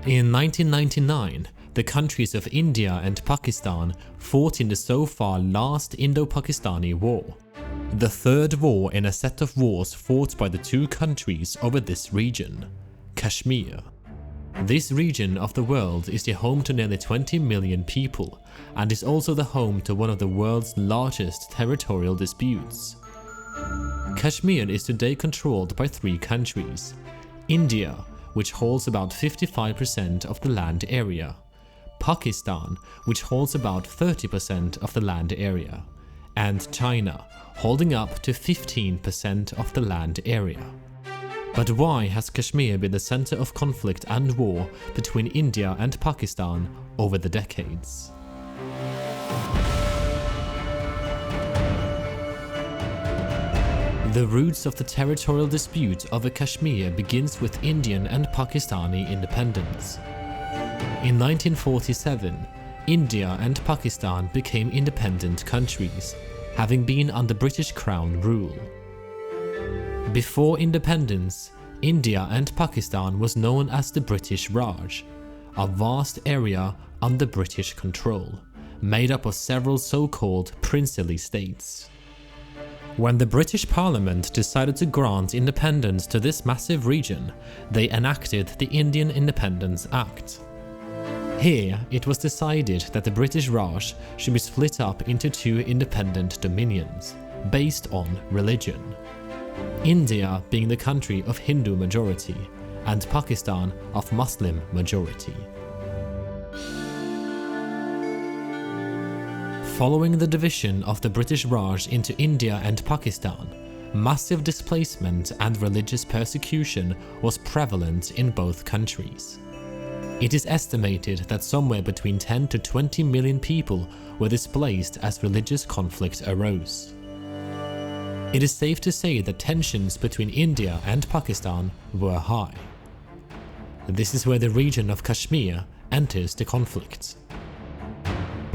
In 1999, the countries of India and Pakistan fought in the so far last Indo-Pakistani War, the third war in a set of wars fought by the two countries over this region, Kashmir. This region of the world is the home to nearly 20 million people and is also the home to one of the world's largest territorial disputes. Kashmir is today controlled by three countries: India, which holds about 55% of the land area, Pakistan, which holds about 30% of the land area, and China, holding up to 15% of the land area. But why has Kashmir been the center of conflict and war between India and Pakistan over the decades? The roots of the territorial dispute over Kashmir begins with Indian and Pakistani independence. In 1947, India and Pakistan became independent countries, having been under British Crown rule. Before independence, India and Pakistan was known as the British Raj, a vast area under British control, made up of several so-called princely states. When the British Parliament decided to grant independence to this massive region, they enacted the Indian Independence Act. Here, it was decided that the British Raj should be split up into two independent dominions, based on religion. India being the country of Hindu majority, and Pakistan of Muslim majority. Following the division of the British Raj into India and Pakistan, massive displacement and religious persecution was prevalent in both countries. It is estimated that somewhere between 10 to 20 million people were displaced as religious conflict arose. It is safe to say that tensions between India and Pakistan were high. This is where the region of Kashmir enters the conflict.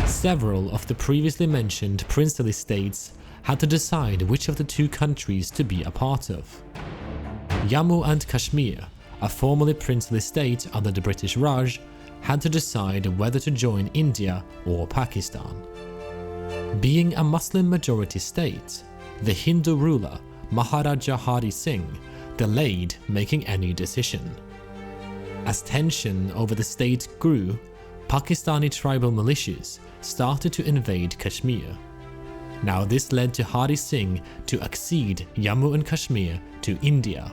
Several of the previously mentioned princely states had to decide which of the two countries to be a part of. Jammu and Kashmir, a formerly princely state under the British Raj, had to decide whether to join India or Pakistan. Being a Muslim majority state, the Hindu ruler Maharaja Hari Singh delayed making any decision. As tension over the state grew, Pakistani tribal militias started to invade Kashmir. Now this led to Hari Singh to accede Jammu and Kashmir to India.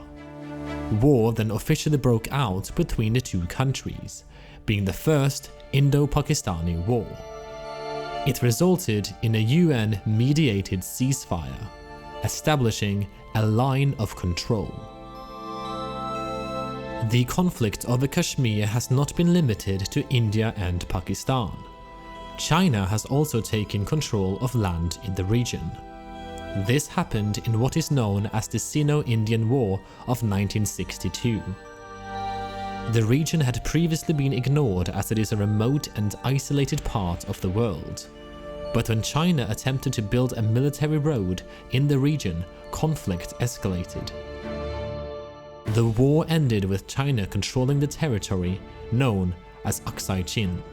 War then officially broke out between the two countries, being the first Indo-Pakistani War. It resulted in a UN-mediated ceasefire, establishing a line of control. The conflict over Kashmir has not been limited to India and Pakistan. China has also taken control of land in the region. This happened in what is known as the Sino-Indian War of 1962. The region had previously been ignored as it is a remote and isolated part of the world. But when China attempted to build a military road in the region, conflict escalated. The war ended with China controlling the territory known as Aksai Chin.